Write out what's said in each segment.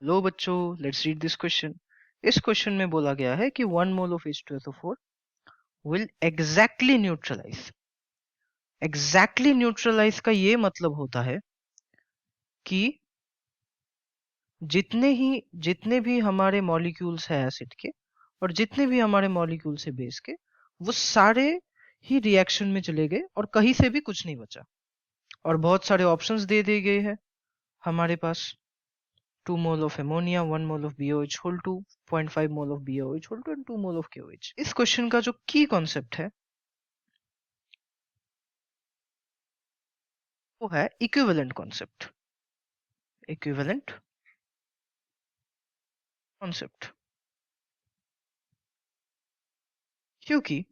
लो बच्चों, let's read this question. इस question में बोला गया है कि 1 mole of H2SO4 will exactly neutralise. Exactly neutralise का ये मतलब होता है कि जितने भी हमारे मॉलिक्यूल्स हैं एसिड के और जितने भी हमारे मॉलिक्यूल्स है बेस के, वो सारे ही रिएक्शन में चले गए और कहीं से भी कुछ नहीं बचा। और बहुत सारे ऑप्शंस दे दिए गए हैं हमारे पास। 2 mole of ammonia, 1 mole of BOH whole 2, 0.5 mole of BOH whole 2 and 2 mole of KOH। इस क्वेश्चन का जो की कॉन्सेप्ट है वो है इक्विवेलेंट कॉन्सेप्ट। इक्विवेलेंट कॉन्सेप्ट, क्योंकि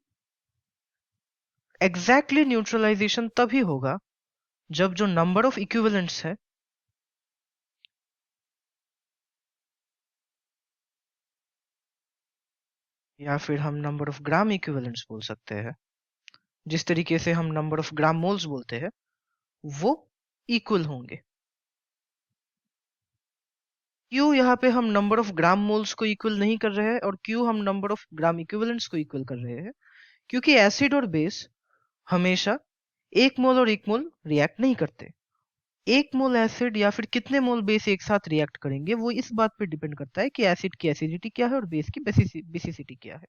एग्जैक्टली न्यूट्रलाइजेशन तभी होगा जब जो नंबर ऑफ इक्विवेलेंट्स है या फिर हम नंबर ऑफ ग्राम इक्विवेलेंट्स बोल सकते हैं, जिस तरीके से हम नंबर ऑफ ग्राम मोल्स बोलते हैं, वो इक्वल होंगे। क्यों यहाँ पे हम नंबर ऑफ ग्राम मोल्स को इक्वल नहीं कर रहे हैं और क्यों हम नंबर ऑफ ग्राम इक्विवेलेंट्स को इक्वल कर रहे हैं? क्योंकि एसिड और बेस हमेशा 1 मोल और 1 मोल रिएक्ट नहीं करते। 1 मोल एसिड या फिर कितने मोल बेस एक साथ रिएक्ट करेंगे वो इस बात पे डिपेंड करता है कि एसिड की एसिडिटी क्या है और बेस की बेसिसिटी क्या है,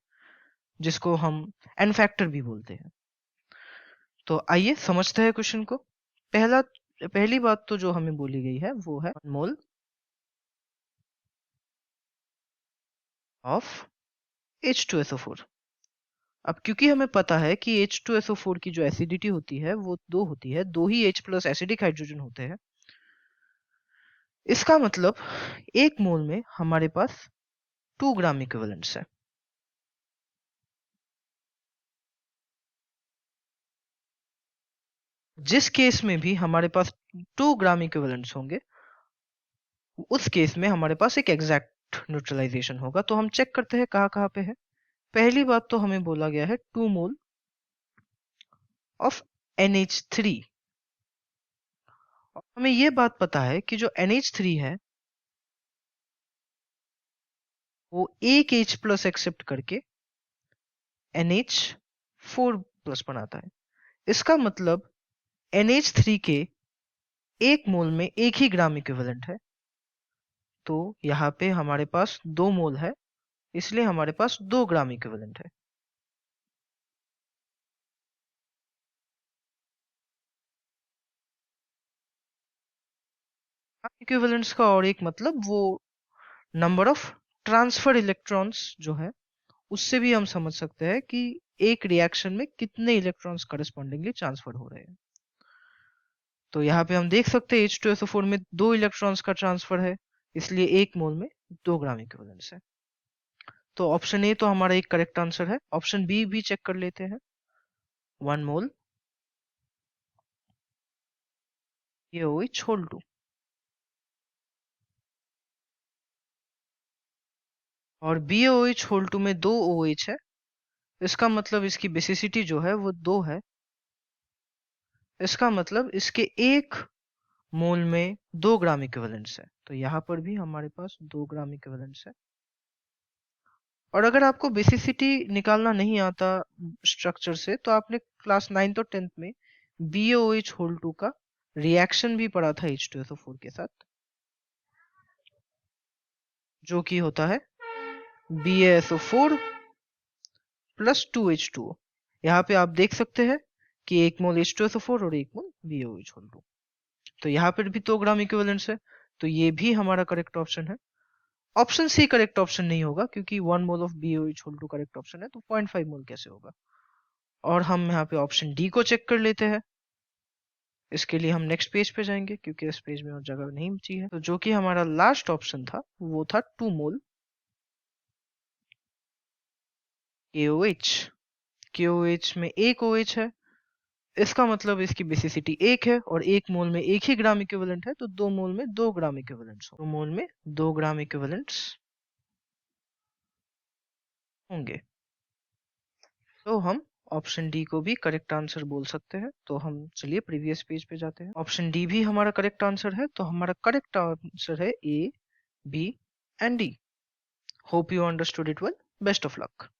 जिसको हम एन फैक्टर भी बोलते हैं। तो आइए समझते हैं क्वेश्चन को। पहली बात तो जो हमें बोली गई है वो है 1 मोल ऑफ H2SO4। अब क्योंकि हमें पता है कि H2SO4 की जो एसिडिटी होती है वो 2 होती है, 2 ही H प्लस एसिडिक हाइड्रोजन होते हैं। इसका मतलब 1 मोल में हमारे पास 2 ग्राम इक्विवेलेंट्स है। जिस केस में भी हमारे पास 2 ग्राम इक्विवेलेंट्स होंगे, उस केस में हमारे पास एक एग्जैक्ट न्यूट्रलाइजेशन होगा। तो हम चेक करते हैं कहाँ कहाँ पे है। पहली बात तो हमें बोला गया है 2 मोल ऑफ NH3। हमें ये बात पता है कि जो NH3 है वो एक H प्लस एक्सेप्ट करके NH4 प्लस बनाता है। इसका मतलब NH3 के 1 मोल में 1 ही ग्राम इक्विवेलेंट है। तो यहाँ पे हमारे पास 2 मोल है, इसलिए हमारे पास 2 ग्राम इक्विवेलेंट है। इक्विवेलेंट्स का और एक मतलब वो नंबर ऑफ ट्रांसफर इलेक्ट्रॉन्स जो है, उससे भी हम समझ सकते हैं कि एक रिएक्शन में कितने इलेक्ट्रॉन्स करस्पॉन्डिंगली ट्रांसफर हो रहे हैं। तो यहाँ पे हम देख सकते हैं H2SO4 में 2 इलेक्ट्रॉन्स का ट्रांसफर है, इसलिए 1 मोल में 2 ग्राम इक्विवेलेंस है। तो ऑप्शन ए तो हमारा एक करेक्ट आंसर है। ऑप्शन बी भी चेक कर लेते हैं। 1 मोल KOH होल 2, और BOH होल 2 में 2 OH है। इसका मतलब इसकी बेसिसिटी जो है वो 2 है। इसका मतलब इसके 1 मोल में 2 ग्राम इक्विवेलेंट्स है। तो यहाँ पर भी हमारे पास 2 ग्राम इक्विवेलेंट्स है। और अगर आपको बेसिसिटी निकालना नहीं आता स्ट्रक्चर से, तो आपने क्लास 9th और 10th में BOH होल 2 का रिएक्शन भी पढ़ा था H2SO4 के साथ, जो कि होता है BaSO4 प्लस 2H2O। यहाँ पे आप देख सकते हैं कि 1 मोल H2SO4 और 1 मोल BOH होल 2। तो यहाँ पर भी 2 ग्राम इक्विवेलेंस है, तो ये भी हमारा करेक्ट ऑप्शन है। ऑप्शन सी करेक्ट ऑप्शन नहीं होगा, क्योंकि 1 mole of BOH whole 2 correct option है, तो 0.5 मोल कैसे होगा। और हम यहाँ पे ऑप्शन डी को चेक कर लेते हैं। इसके लिए हम नेक्स्ट पेज पे जाएंगे, क्योंकि इस पेज में और जगह नहीं बची है। तो जो कि हमारा लास्ट ऑप्शन था वो था 2 मोल KOH। KOH में एक OH है, इसका मतलब इसकी बेसिसिटी 1 है और 1 मोल में 1 ही ग्राम इक्विवेलेंट है, तो 2 मोल में 2 ग्राम इक्विवेलेंट्स 2 मोल में 2 ग्राम इक्विवेलेंट्स होंगे। तो हम ऑप्शन डी को भी करेक्ट आंसर बोल सकते हैं। तो हम चलिए प्रीवियस पेज पे जाते हैं। ऑप्शन डी भी हमारा करेक्ट आंसर है, तो हमारा करेक्ट आंसर है ए, B and D. Hope you understood it well. Best of luck.